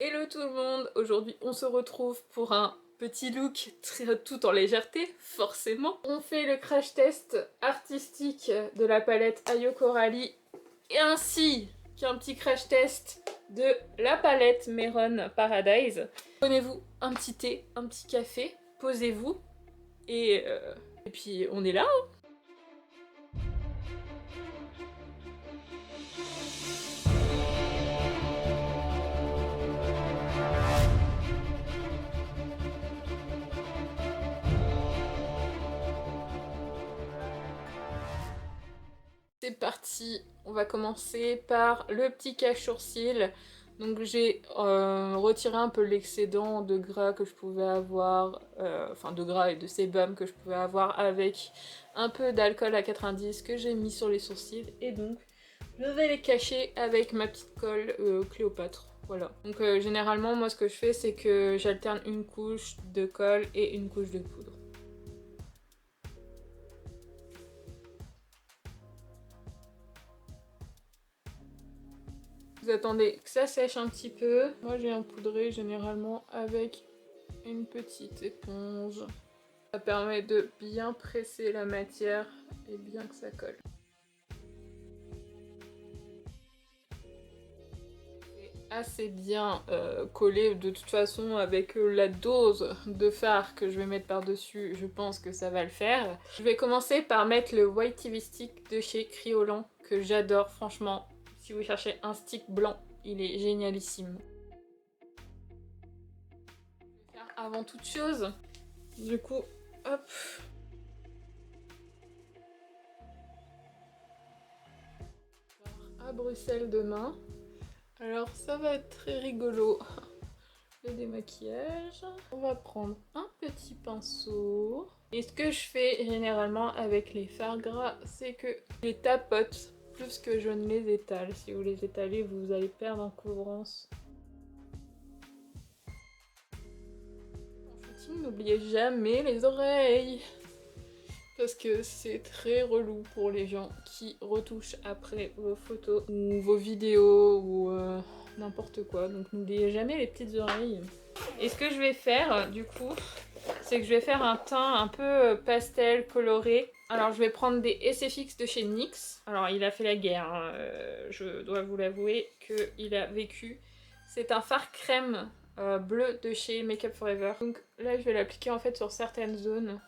Hello tout le monde, aujourd'hui on se retrouve pour un petit look tout en légèreté, forcément. On fait le crash test artistique de la palette Ayo Coralie et ainsi qu'un petit crash test de la palette Meron Paradise. Prenez-vous un petit thé, un petit café, posez-vous et puis on est là. C'est parti, on va commencer par le petit cache-sourcil. Donc j'ai retiré un peu l'excédent de gras que je pouvais avoir, enfin de gras et de sébum que je pouvais avoir avec un peu d'alcool à 90 que j'ai mis sur les sourcils. Et donc je vais les cacher avec ma petite colle Cléopâtre. Voilà. Donc généralement moi ce que je fais c'est que j'alterne une couche de colle et une couche de poudre. Vous attendez que ça sèche un petit peu. Moi j'ai un poudré généralement avec une petite éponge. Ça permet de bien presser la matière et bien que ça colle. C'est assez bien collé de toute façon avec la dose de fard que je vais mettre par dessus, je pense que ça va le faire. Je vais commencer par mettre le White TV Stick de chez Kryolan que j'adore franchement. Si vous cherchez un stick blanc, il est génialissime. Je vais faire avant toute chose, du coup, hop. À Bruxelles demain. Alors ça va être très rigolo. Le démaquillage. On va prendre un petit pinceau. Et ce que je fais généralement avec les fards gras, c'est que je les tapote plus que je ne les étale. Si vous les étalez, vous allez perdre en couvrance. En shooting, n'oubliez jamais les oreilles. Parce que c'est très relou pour les gens qui retouchent après vos photos ou vos vidéos ou n'importe quoi. Donc n'oubliez jamais les petites oreilles. Et ce que je vais faire du coup, c'est que je vais faire un teint un peu pastel coloré. Alors je vais prendre des SFX de chez NYX. Alors il a fait la guerre, hein. Je dois vous l'avouer qu'il a vécu. C'est un fard crème bleu de chez Make Up For Ever. Donc là je vais l'appliquer en fait sur certaines zones.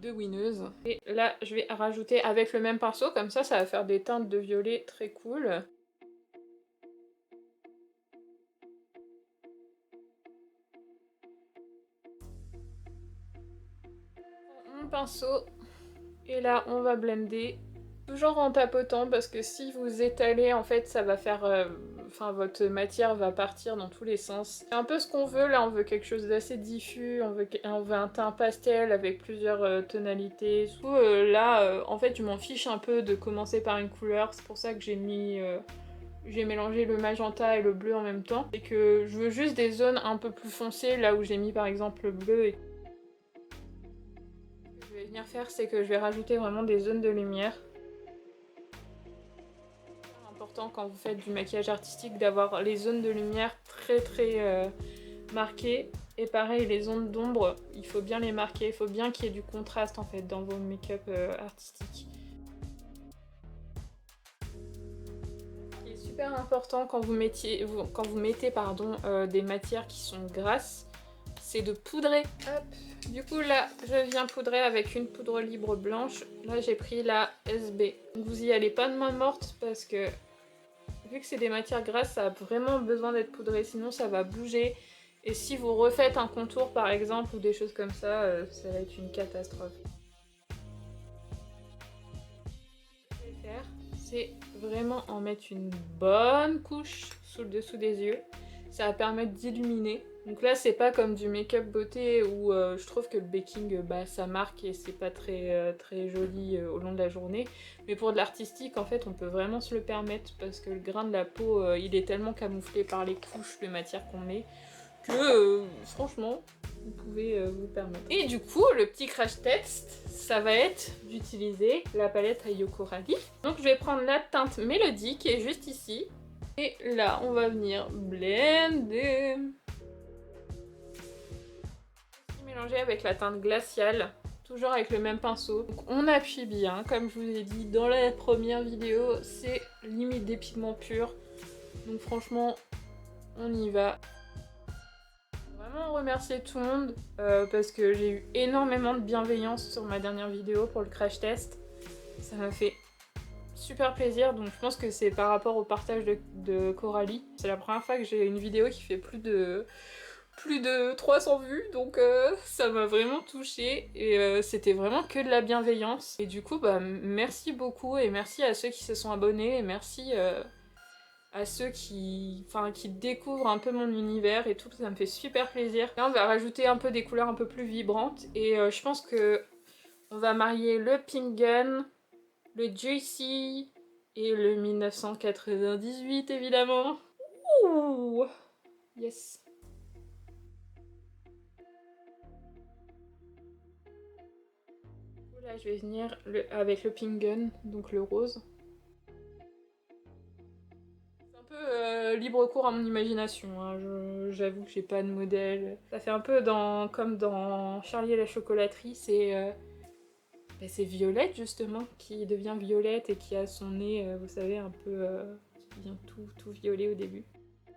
De winneuse. Et là, je vais rajouter avec le même pinceau, comme ça va faire des teintes de violet très cool. Mon pinceau, et là, on va blender. Toujours en tapotant, parce que si vous étalez, en fait, ça va faire... Enfin, votre matière va partir dans tous les sens. C'est un peu ce qu'on veut, là, on veut quelque chose d'assez diffus, on veut un teint pastel avec plusieurs tonalités. Du coup, là, en fait, je m'en fiche un peu de commencer par une couleur, c'est pour ça que j'ai mis... j'ai mélangé le magenta et le bleu en même temps. Et que je veux juste des zones un peu plus foncées, là où j'ai mis par exemple le bleu. Et... ce que je vais venir faire, c'est que je vais rajouter vraiment des zones de lumière. Important quand vous faites du maquillage artistique d'avoir les zones de lumière très marquées. Et pareil, les zones d'ombre, il faut bien les marquer, il faut bien qu'il y ait du contraste en fait dans vos make-up artistiques. Ce qui est super important quand vous mettez des matières qui sont grasses, c'est de poudrer. Hop. Du coup là, je viens poudrer avec une poudre libre blanche. Là j'ai pris la SB. Donc vous y allez pas de main morte parce que vu que c'est des matières grasses, ça a vraiment besoin d'être poudré, sinon ça va bouger. Et si vous refaites un contour par exemple ou des choses comme ça va être une catastrophe. Ce que je vais faire, c'est vraiment en mettre une bonne couche sous le dessous des yeux. Ça va permettre d'illuminer. Donc là c'est pas comme du make-up beauté où je trouve que le baking ça marque et c'est pas très joli au long de la journée. Mais pour de l'artistique en fait on peut vraiment se le permettre parce que le grain de la peau il est tellement camouflé par les couches de matière qu'on met que franchement vous pouvez vous permettre. Et du coup, le petit crash test, ça va être d'utiliser la palette Ayoko Rally. Donc je vais prendre la teinte Mélodie qui est juste ici. Et là, on va venir blender. Mélanger avec la teinte glaciale, toujours avec le même pinceau. Donc on appuie bien, comme je vous ai dit dans la première vidéo, c'est limite des pigments purs. Donc franchement, on y va. Vraiment remercier tout le monde parce que j'ai eu énormément de bienveillance sur ma dernière vidéo pour le crash test. Ça m'a fait super plaisir, donc je pense que c'est par rapport au partage de Coralie. C'est la première fois que j'ai une vidéo qui fait plus de 300 vues, donc ça m'a vraiment touchée et c'était vraiment que de la bienveillance. Et du coup, bah merci beaucoup et merci à ceux qui se sont abonnés et merci à ceux qui découvrent un peu mon univers et tout, ça me fait super plaisir. Là, on va rajouter un peu des couleurs un peu plus vibrantes et je pense que on va marier le Pink Gun, le Juicy et le 1998 évidemment. Ouh, yes. Là, je vais venir avec le Pink Gun, donc le rose. C'est un peu libre cours à mon imagination, hein. J'avoue que j'ai pas de modèle. Ça fait un peu comme dans Charlie et la chocolaterie, c'est Violette justement, qui devient Violette et qui a son nez, vous savez, un peu... qui devient tout violet au début. Là,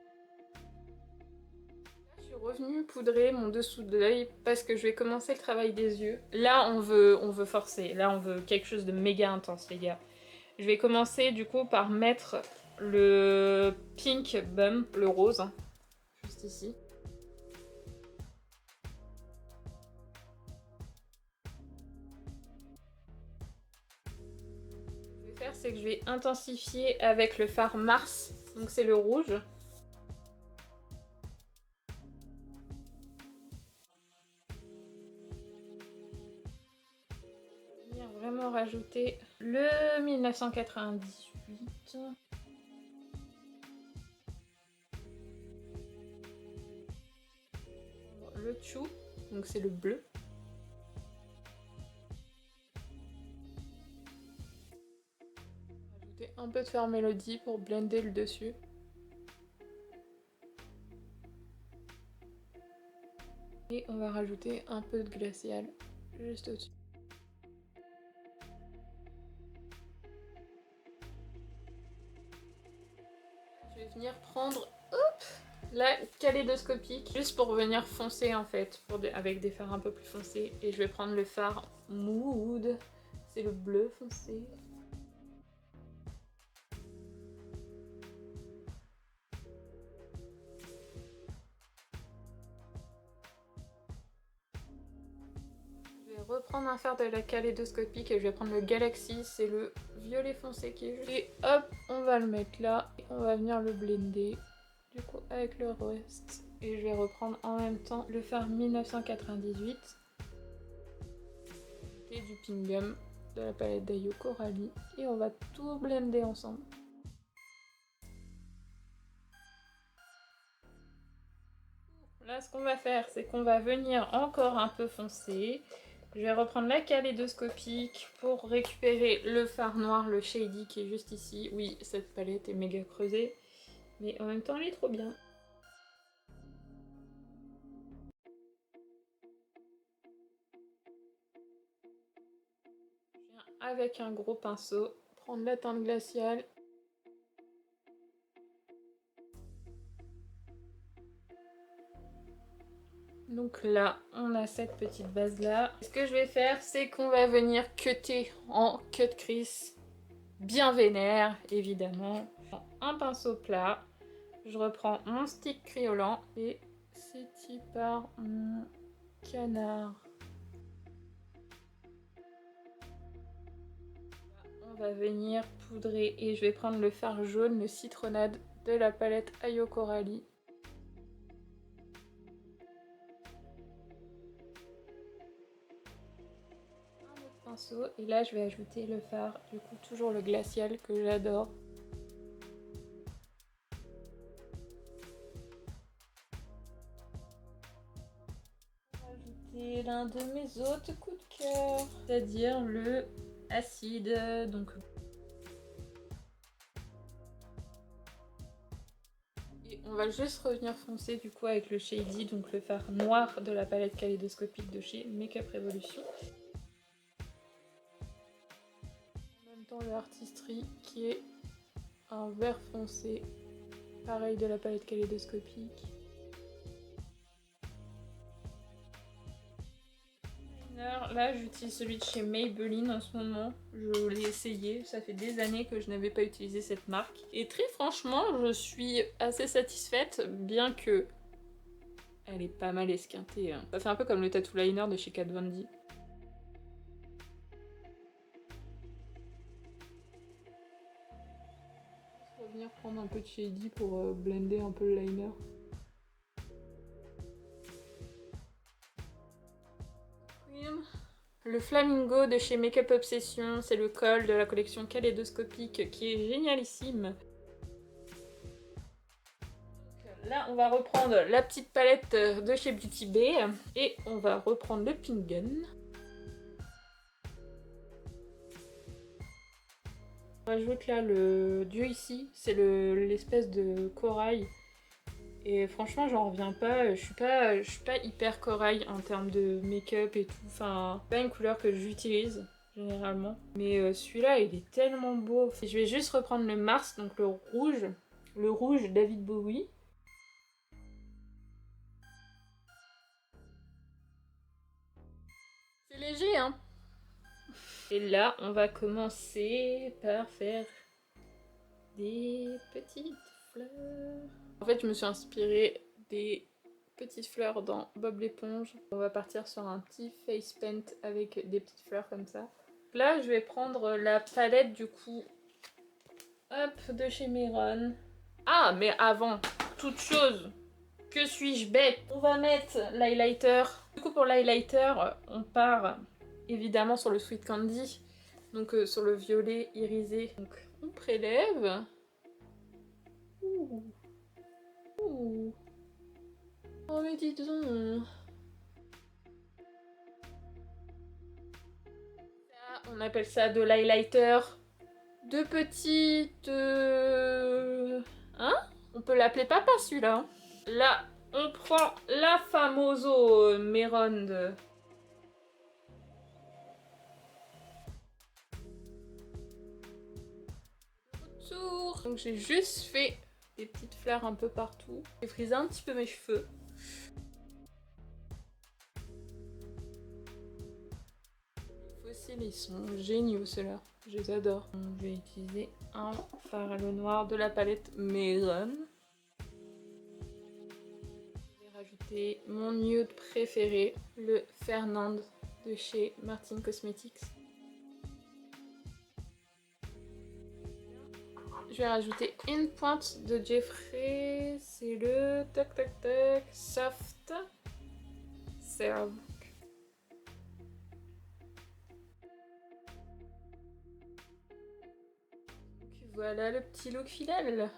je suis revenue poudrer mon dessous de l'œil parce que je vais commencer le travail des yeux. Là, on veut forcer. Là, on veut quelque chose de méga intense, les gars. Je vais commencer du coup par mettre le Pink Bum, le rose, hein, juste ici. Ce que je vais faire, c'est que je vais intensifier avec le fard Mars, donc c'est le rouge. Je vais venir vraiment rajouter le 1998. Le chou, donc c'est le bleu. Rajouter un peu de Fair Melody pour blender le dessus. Et on va rajouter un peu de glacial juste au-dessus. Je vais venir prendre la kaléidoscopique, juste pour venir foncer en fait, avec des fards un peu plus foncés. Et je vais prendre le fard Mood, c'est le bleu foncé. Je vais reprendre un fard de la kaléidoscopique et je vais prendre le Galaxy, c'est le violet foncé qui est juste. Et hop, on va le mettre là, et on va venir le blender, du coup avec le reste. Et je vais reprendre en même temps le fard 1998 et du Pink Gum de la palette d'Ayoko Rally. Et on va tout blender ensemble. Là, ce qu'on va faire, c'est qu'on va venir encore un peu foncer. Je vais reprendre la kaléidoscopique pour récupérer le fard noir, le shady qui est juste ici. Oui, cette palette est méga creusée, mais en même temps, elle est trop bien. Je viens avec un gros pinceau prendre la teinte glaciale. Donc là, on a cette petite base là. Ce que je vais faire, c'est qu'on va venir cutter en cut crease bien vénère, évidemment. Un pinceau plat, je reprends mon stick criolant et c'est par mon canard. On va venir poudrer et je vais prendre le fard jaune, le citronnade de la palette Ayoko Rally. Pinceau et là je vais ajouter le fard, du coup toujours le glacial que j'adore. l'un de mes autres coups de cœur, c'est-à-dire le acide. Donc et on va juste revenir foncer du coup avec le Shady, donc le fard noir de la palette kaléidoscopique de chez Makeup Revolution. En même temps le Artistry qui est un vert foncé, pareil de la palette kaléidoscopique. Là j'utilise celui de chez Maybelline en ce moment, je l'ai essayé, ça fait des années que je n'avais pas utilisé cette marque. Et très franchement je suis assez satisfaite, bien que elle est pas mal esquintée. Hein. Ça fait un peu comme le tattoo liner de chez Kat Von D. Je vais revenir prendre un peu de Shady pour blender un peu le liner. Le Flamingo de chez Makeup Obsession, c'est le col de la collection kaléidoscopique qui est génialissime. Là, on va reprendre la petite palette de chez Beauty Bay et on va reprendre le Pink Gun. On rajoute là le Dieu ici, c'est l'espèce de corail. Et franchement, j'en reviens pas. Je suis pas hyper corail en termes de make-up et tout. Enfin, pas une couleur que j'utilise généralement. Mais celui-là, il est tellement beau. Je vais juste reprendre le Mars, donc le rouge David Bowie. C'est léger, hein. Et là, on va commencer par faire des petites fleurs. En fait, je me suis inspirée des petites fleurs dans Bob l'éponge. On va partir sur un petit face paint avec des petites fleurs comme ça. Là, je vais prendre la palette du coup, hop, de chez Mehron. Ah, mais avant toute chose, que suis-je bête? On va mettre l'highlighter. Du coup, pour l'highlighter, on part évidemment sur le Sweet Candy. Donc sur le violet irisé. Donc on prélève. Ouh. Ouh. Oh mais dis donc. Ça, on appelle ça de l'highlighter de petite... Hein? On peut l'appeler papa celui-là. Là, on prend la famoso Mehron de... Retour. Donc j'ai juste fait des petites fleurs un peu partout. J'ai frisé un petit peu mes cheveux. Les fossiles, ils sont géniaux ceux-là. Je les adore. Donc, je vais utiliser un fard à l'eau noire de la palette Mehron. Je vais rajouter mon nude préféré, le Fernand de chez Martin Cosmetics. Je vais rajouter une pointe de Jeffree, c'est le tac tac tac Soft Serve. Donc voilà le petit look final.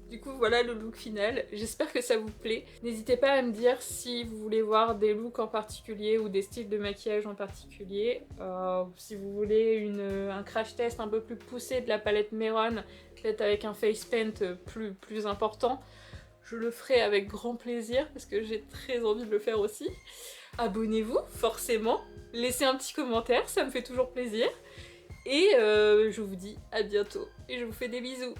Du coup voilà le look final, j'espère que ça vous plaît. N'hésitez pas à me dire si vous voulez voir des looks en particulier ou des styles de maquillage en particulier. Si vous voulez un crash test un peu plus poussé de la palette Mehron, peut-être avec un face paint plus important, je le ferai avec grand plaisir parce que j'ai très envie de le faire aussi. Abonnez-vous forcément, laissez un petit commentaire, ça me fait toujours plaisir. Et je vous dis à bientôt et je vous fais des bisous.